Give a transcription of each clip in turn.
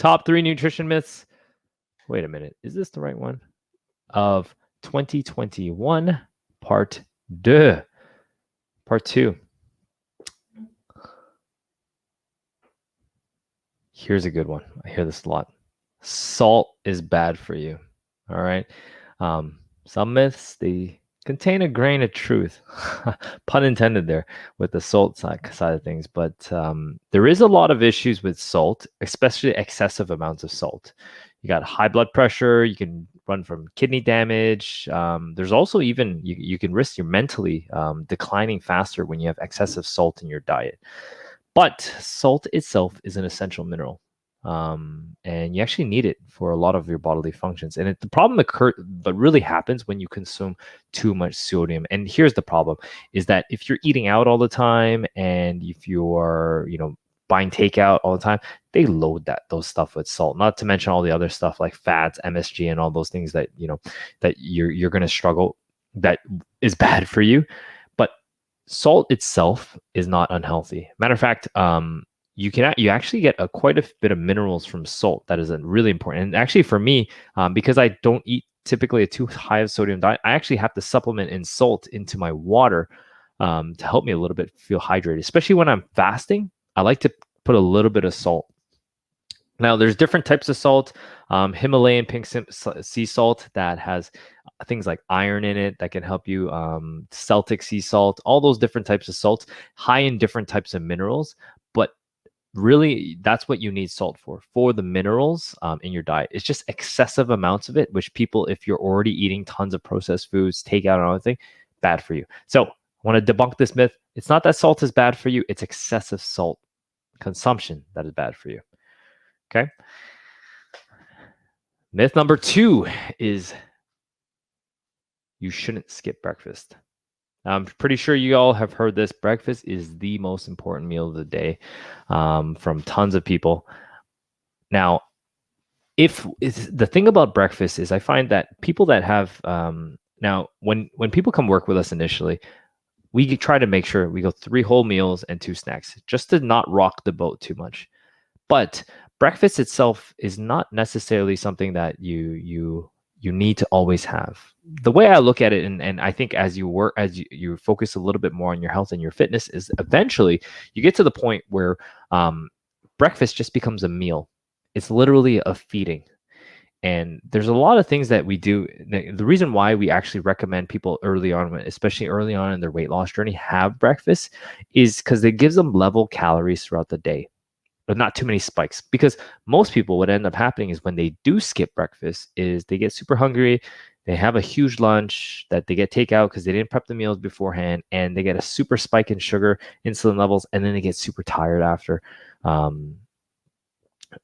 Top 3 nutrition myths. Wait a minute. Is this the right one? Of 2021, part 2. Part 2. Here's a good one. I hear this a lot. Salt is bad for you. All right. Some myths, they contain a grain of truth, pun intended there, with the salt side of things. But there is a lot of issues with salt, especially excessive amounts of salt. You got high blood pressure. You can run from kidney damage. There's also even you can risk your mentally declining faster when you have excessive salt in your diet. But salt itself is an essential mineral, and you actually need it for a lot of your bodily functions. And the problem but really happens when you consume too much sodium. And here's the problem: is that if you're eating out all the time, and if you're buying takeout all the time, they load those stuff with salt. Not to mention all the other stuff like fats, MSG, and all those things that that you're going to struggle. That is bad for you. Salt itself is not unhealthy. Matter of fact, you actually get quite a bit of minerals from salt. That is really important. And actually, for me, because I don't eat typically a too high of sodium diet, I actually have to supplement in salt into my water to help me a little bit feel hydrated. Especially when I'm fasting, I like to put a little bit of salt. Now, there's different types of salt. Himalayan pink sea salt that has things like iron in it that can help you. Celtic sea salt, all those different types of salts, high in different types of minerals. But really, that's what you need salt for the minerals in your diet. It's just excessive amounts of it, which people, if you're already eating tons of processed foods, takeout and everything, bad for you. So I want to debunk this myth. It's not that salt is bad for you. It's excessive salt consumption that is bad for you. Okay. Myth number 2 is you shouldn't skip breakfast. I'm pretty sure you all have heard this. Breakfast is the most important meal of the day from tons of people. Now, the thing about breakfast is I find that people that have now when people come work with us initially, we try to make sure we go 3 whole meals and 2 snacks just to not rock the boat too much. But breakfast itself is not necessarily something that you need to always have. The way I look at it, and I think as you focus a little bit more on your health and your fitness, is eventually you get to the point where breakfast just becomes a meal. It's literally a feeding. And there's a lot of things that we do. The reason why we actually recommend people early on, especially early on in their weight loss journey, have breakfast is because it gives them level calories throughout the day, but not too many spikes. Because most people, what end up happening is when they do skip breakfast is they get super hungry. They have a huge lunch that they get takeout because they didn't prep the meals beforehand, and they get a super spike in sugar, insulin levels, and then they get super tired after, and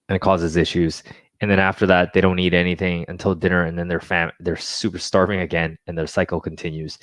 it causes issues. And then after that, they don't eat anything until dinner, and then they're super starving again, and their cycle continues.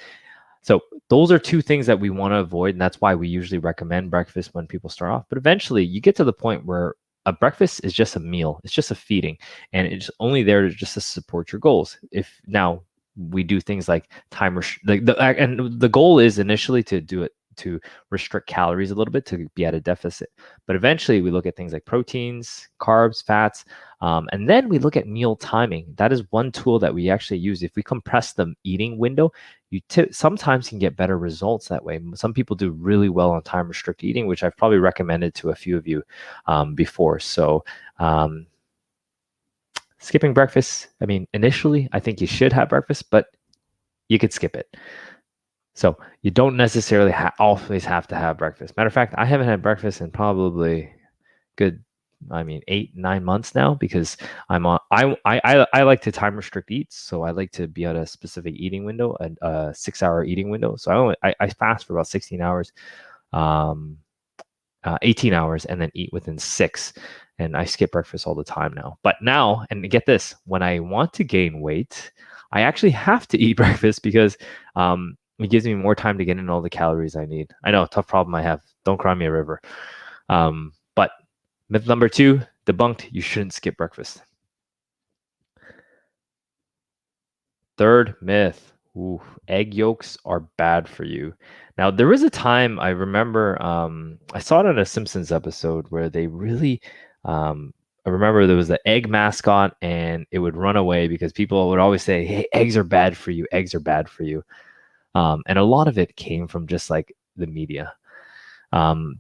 So those are 2 things that we want to avoid, and that's why we usually recommend breakfast when people start off. But eventually, you get to the point where a breakfast is just a meal. It's just a feeding, and it's only there to support your goals. If now we do things like and the goal is initially to do it to restrict calories a little bit to be at a deficit. But eventually we look at things like proteins, carbs, fats, and then we look at meal timing. That is one tool that we actually use. If we compress the eating window, you sometimes can get better results that way. Some people do really well on time restricted eating, which I've probably recommended to a few of you before. So skipping breakfast, I mean, initially I think you should have breakfast, but you could skip it. So you don't necessarily always have to have breakfast. Matter of fact, I haven't had breakfast in probably 8-9 months now, because I like to time restrict eats. So I like to be on a specific eating window, a 6-hour eating window. So I fast for about 16 hours, 18 hours, and then eat within 6. And I skip breakfast all the time now. But now, and get this, when I want to gain weight, I actually have to eat breakfast because it gives me more time to get in all the calories I need. I know, a tough problem I have. Don't cry me a river. But myth number 2, debunked. You shouldn't skip breakfast. Third myth. Egg yolks are bad for you. Now, there was a time I remember I saw it on a Simpsons episode where they really I remember there was the egg mascot, and it would run away because people would always say, "Hey, eggs are bad for you. Eggs are bad for you." And a lot of it came from just like the media.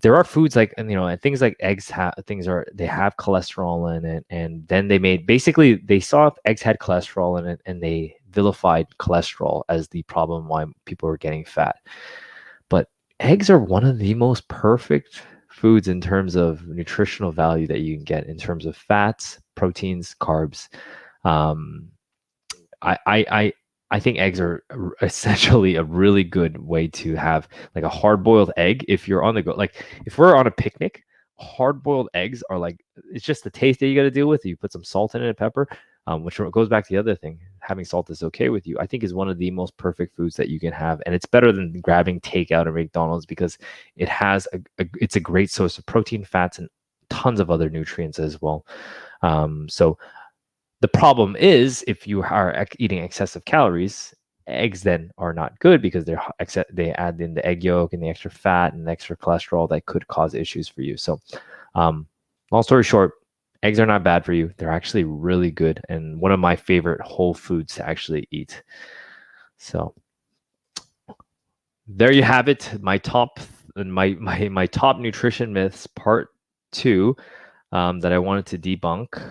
There are foods like, and things like eggs they have cholesterol in it, and then they saw if eggs had cholesterol in it, and they vilified cholesterol as the problem why people were getting fat. But eggs are one of the most perfect foods in terms of nutritional value that you can get in terms of fats, proteins, carbs. Um, I, I I I think eggs are essentially a really good way to have like a hard boiled egg if you're on the go. Like if we're on a picnic, hard boiled eggs are like it's just the taste that you got to deal with. You put some salt in it and pepper, which goes back to the other thing. Having salt is okay with you. I think is one of the most perfect foods that you can have, and it's better than grabbing takeout or McDonald's because it has it's a great source of protein, fats, and tons of other nutrients as well. So the problem is if you are eating excessive calories, eggs then are not good because they add in the egg yolk and the extra fat and the extra cholesterol that could cause issues for you. So, long story short, eggs are not bad for you. They're actually really good and one of my favorite whole foods to actually eat. So, there you have it. My top my top nutrition myths part 2 that I wanted to debunk.